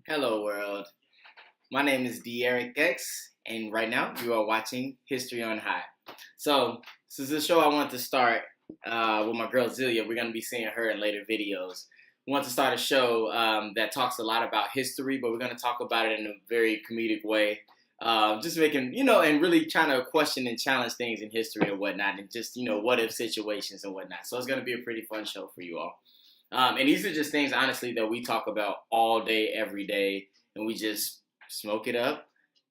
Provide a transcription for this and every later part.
Hello world, my name is X, and right now you are watching History on High. So this is a show I want to start with my girl Zelia. We're going to be seeing her in later videos. We want to start a show that talks a lot about history, but we're going to talk about it in a very comedic way. Just making, and really trying to question and challenge things in history and whatnot, and just, what if situations and whatnot. So it's going to be a pretty fun show for you all. And these are just things, honestly, that we talk about all day, every day, and we just smoke it up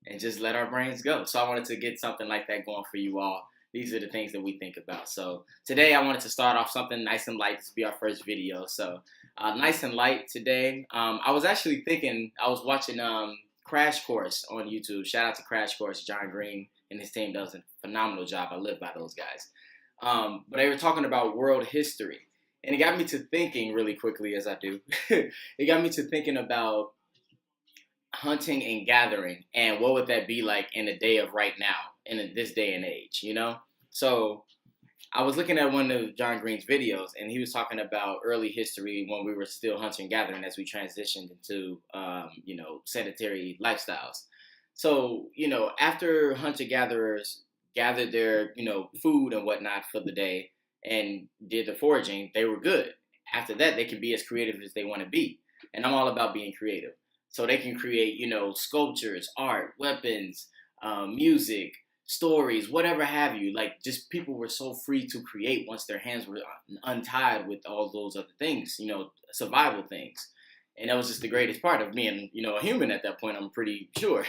and just let our brains go. So I wanted to get something like that going for you all. These are the things that we think about. So today I wanted to start off something nice and light. This will be our first video. So nice and light today. I was actually thinking, I was watching Crash Course on YouTube. Shout out to Crash Course. John Green and his team does a phenomenal job. I live by those guys. But they were talking about world history. And it got me to thinking really quickly, as I do. It got me to thinking about hunting and gathering, and what would that be like in a day of right now, in this day and age, So I was looking at one of John Green's videos, and he was talking about early history when we were still hunting and gathering as we transitioned into, sedentary lifestyles. So, after hunter-gatherers gathered their, food and whatnot for the day, and did the foraging, they were good. After that, they can be as creative as they want to be. And I'm all about being creative. So they can create, sculptures, art, weapons, music, stories, whatever have you. Like, just people were so free to create once their hands were untied with all those other things, survival things. And that was just the greatest part of being, a human at that point, I'm pretty sure.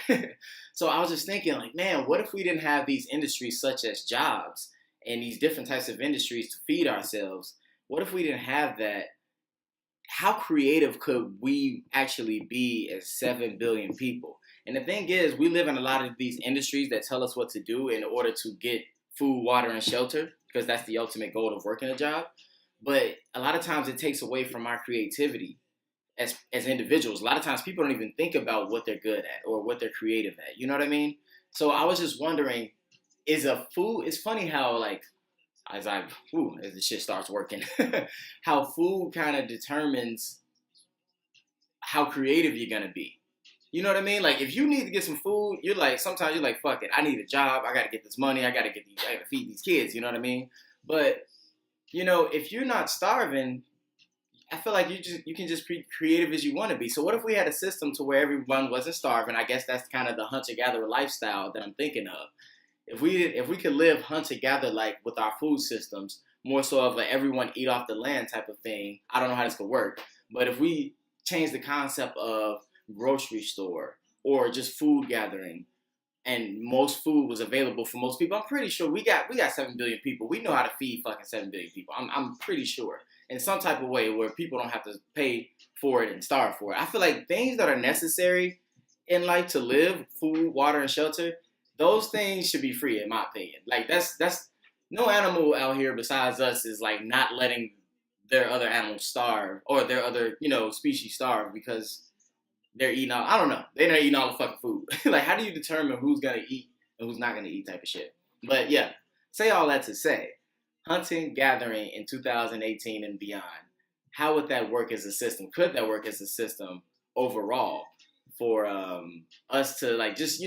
So I was just thinking, like, man, what if we didn't have these industries such as jobs and these different types of industries to feed ourselves? What if we didn't have that? How creative could we actually be as 7 billion people? And the thing is, we live in a lot of these industries that tell us what to do in order to get food, water, and shelter, because that's the ultimate goal of working a job. But a lot of times it takes away from our creativity as individuals. A lot of times people don't even think about what they're good at or what they're creative at. You know what I mean? So I was just wondering, it's funny how, like, as the shit starts working, how food kind of determines how creative you're gonna be. You know what I mean? Like, if you need to get some food, sometimes you're like, fuck it, I need a job, I gotta get this money, I gotta feed these kids, you know what I mean? But, if you're not starving, I feel like you can just be creative as you want to be. So what if we had a system to where everyone wasn't starving? I guess that's kind of the hunter-gatherer lifestyle that I'm thinking of. If we could live hunter-gatherer like with our food systems, more so of like everyone eat off the land type of thing. I don't know how this could work, but if we change the concept of grocery store or just food gathering, and most food was available for most people, I'm pretty sure we got 7 billion people. We know how to feed fucking 7 billion people. I'm pretty sure, in some type of way where people don't have to pay for it and starve for it. I feel like things that are necessary in life to live, food, water, and shelter, those things should be free, in my opinion. Like, that's no animal out here besides us is like not letting their other animals starve, or their other, species starve because they're eating all, I don't know, they're not eating all the fucking food. Like, how do you determine who's gonna eat and who's not gonna eat type of shit? But yeah, say all that to say, hunting, gathering in 2018 and beyond, how would that work as a system? Could that work as a system overall for us to, like, just,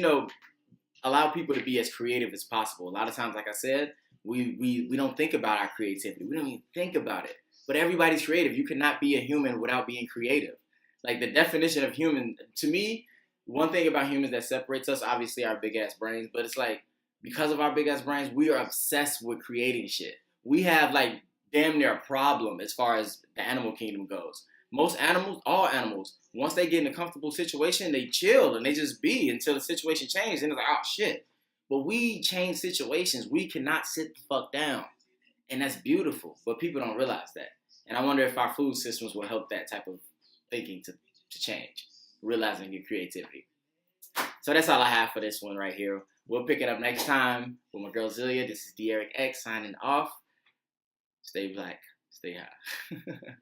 allow people to be as creative as possible? A lot of times, like I said, we don't think about our creativity. We don't even think about it. But everybody's creative. You cannot be a human without being creative. Like, the definition of human, to me, one thing about humans that separates us, obviously our big ass brains, but it's like, because of our big ass brains, we are obsessed with creating shit. We have, like, damn near a problem as far as the animal kingdom goes. Most animals, all animals, once they get in a comfortable situation, they chill and they just be until the situation changes. And it's like, oh shit. But we change situations. We cannot sit the fuck down. And that's beautiful. But people don't realize that. And I wonder if our food systems will help that type of thinking to change, realizing your creativity. So that's all I have for this one right here. We'll pick it up next time with my girl Zelia. This is X signing off. Stay black, stay high.